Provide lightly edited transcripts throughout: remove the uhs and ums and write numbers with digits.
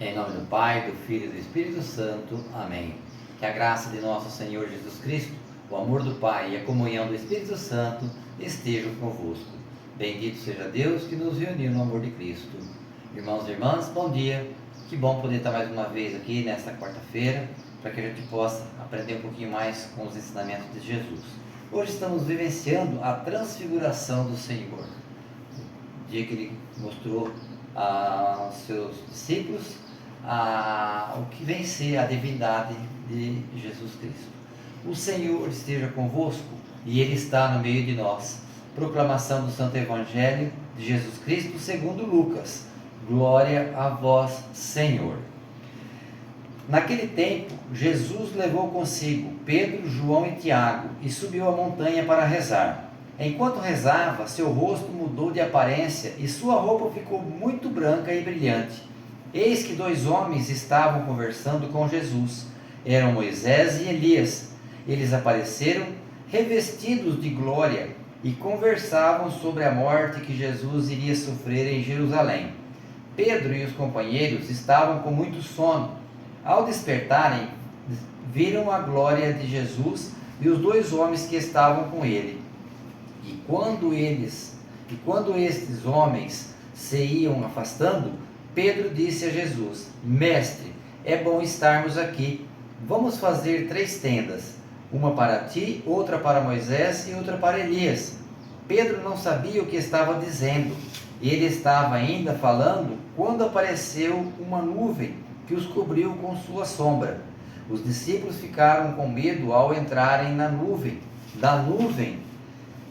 Em nome do Pai, do Filho e do Espírito Santo. Amém. Que a graça de nosso Senhor Jesus Cristo, o amor do Pai e a comunhão do Espírito Santo estejam convosco. Bendito seja Deus que nos reuniu no amor de Cristo. Irmãos e irmãs, bom dia. Que bom poder estar mais uma vez aqui nesta quarta-feira, para que a gente possa aprender um pouquinho mais com os ensinamentos de Jesus. Hoje estamos vivenciando a transfiguração do Senhor. O dia que Ele mostrou aos seus discípulos o que vem ser a divindade de Jesus Cristo. O Senhor esteja convosco e Ele está no meio de nós. Proclamação do Santo Evangelho de Jesus Cristo segundo Lucas. Glória a vós, Senhor. Naquele tempo, Jesus levou consigo Pedro, João e Tiago e subiu a montanha para rezar. Enquanto rezava, seu rosto mudou de aparência e sua roupa ficou muito branca e brilhante. Eis que dois homens estavam conversando com Jesus. Eram Moisés e Elias. Eles apareceram revestidos de glória e conversavam sobre a morte que Jesus iria sofrer em Jerusalém. Pedro e os companheiros estavam com muito sono. Ao despertarem, viram a glória de Jesus e os dois homens que estavam com ele. E quando estes homens se iam afastando, Pedro disse a Jesus: Mestre, é bom estarmos aqui. Vamos fazer 3 tendas, uma para ti, outra para Moisés e outra para Elias. Pedro não sabia o que estava dizendo. Ele estava ainda falando quando apareceu uma nuvem que os cobriu com sua sombra. Os discípulos ficaram com medo ao entrarem na nuvem. Da nuvem,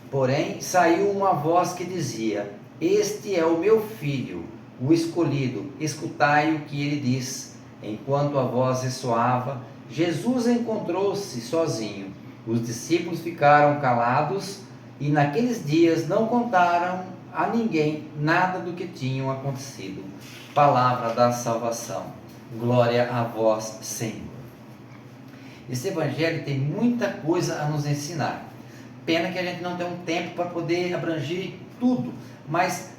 porém, saiu uma voz que dizia: Este é o meu filho, o escolhido, escutai o que ele diz. Enquanto a voz ressoava, Jesus encontrou-se sozinho. Os discípulos ficaram calados e naqueles dias não contaram a ninguém nada do que tinha acontecido. Palavra da salvação. Glória a vós, Senhor. Esse evangelho tem muita coisa a nos ensinar. Pena que a gente não tem um tempo para poder abranger tudo, mas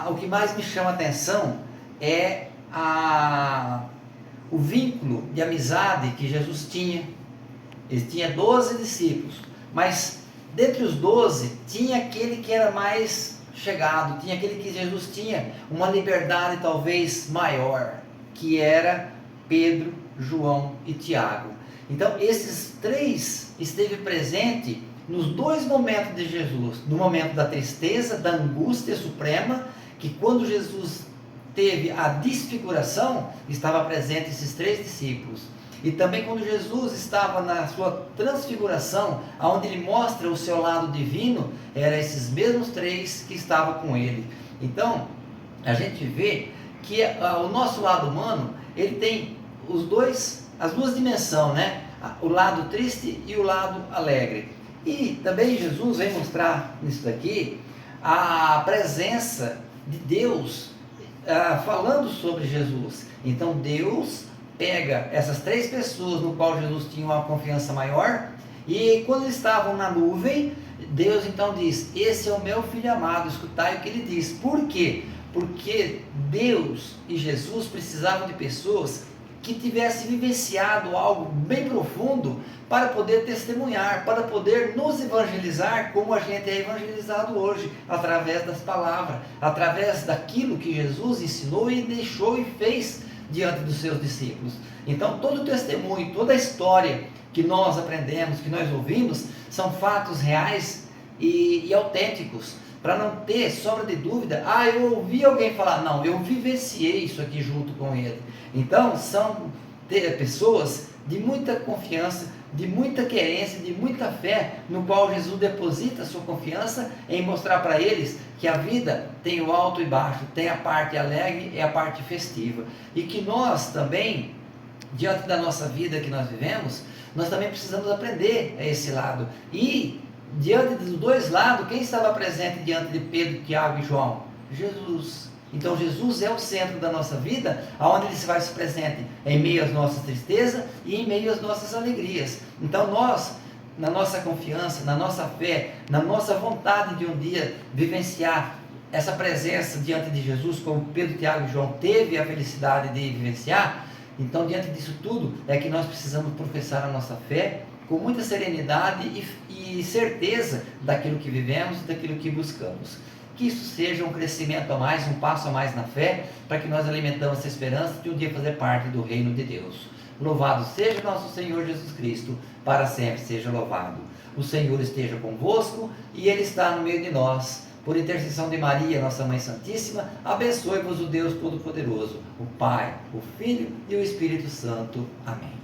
o que mais me chama a atenção é o vínculo de amizade que Jesus tinha. Ele tinha 12 discípulos, mas dentre os 12 tinha aquele que era mais chegado, tinha aquele que Jesus tinha uma liberdade talvez maior, que era Pedro, João e Tiago. Então esses 3 esteve presente nos 2 momentos de Jesus, no momento da tristeza, da angústia suprema, que quando Jesus teve a desfiguração, estava presente esses 3 discípulos. E também quando Jesus estava na sua transfiguração, onde ele mostra o seu lado divino, eram esses mesmos 3 que estavam com ele. Então, a gente vê que o nosso lado humano, ele tem as duas dimensões, né? O lado triste e o lado alegre. E também Jesus vem mostrar nisso daqui a presença de Deus falando sobre Jesus. Então Deus pega essas 3 pessoas no qual Jesus tinha uma confiança maior, e quando eles estavam na nuvem, Deus então diz: Esse é o meu filho amado, escutai o que ele diz. Por quê? Porque Deus e Jesus precisavam de pessoas que tivessem vivenciado algo bem profundo para poder testemunhar, para poder nos evangelizar como a gente é evangelizado hoje, através das palavras, através daquilo que Jesus ensinou e deixou e fez diante dos seus discípulos. Então todo o testemunho, toda a história que nós aprendemos, que nós ouvimos, são fatos reais e autênticos, para não ter sobra de dúvida: eu ouvi alguém falar. Não, eu vivenciei isso aqui junto com ele. Então são pessoas de muita confiança, de muita querência, de muita fé, no qual Jesus deposita a sua confiança em mostrar para eles que a vida tem o alto e baixo, tem a parte alegre e a parte festiva, e que nós também, diante da nossa vida que nós vivemos, nós também precisamos aprender a esse lado. E diante dos 2 lados, quem estava presente diante de Pedro, Tiago e João? Jesus. Então Jesus é o centro da nossa vida, aonde ele se faz presente em meio às nossas tristezas e em meio às nossas alegrias. Então nós, na nossa confiança, na nossa fé, na nossa vontade de um dia vivenciar essa presença diante de Jesus, como Pedro, Tiago e João teve a felicidade de vivenciar. Então, diante disso tudo, é que nós precisamos professar a nossa fé com muita serenidade e certeza daquilo que vivemos, daquilo que buscamos. Que isso seja um crescimento a mais, um passo a mais na fé, para que nós alimentemos essa esperança de um dia fazer parte do reino de Deus. Louvado seja nosso Senhor Jesus Cristo, para sempre seja louvado. O Senhor esteja convosco e Ele está no meio de nós. Por intercessão de Maria, nossa Mãe Santíssima, abençoe-vos o Deus Todo-Poderoso, o Pai, o Filho e o Espírito Santo. Amém.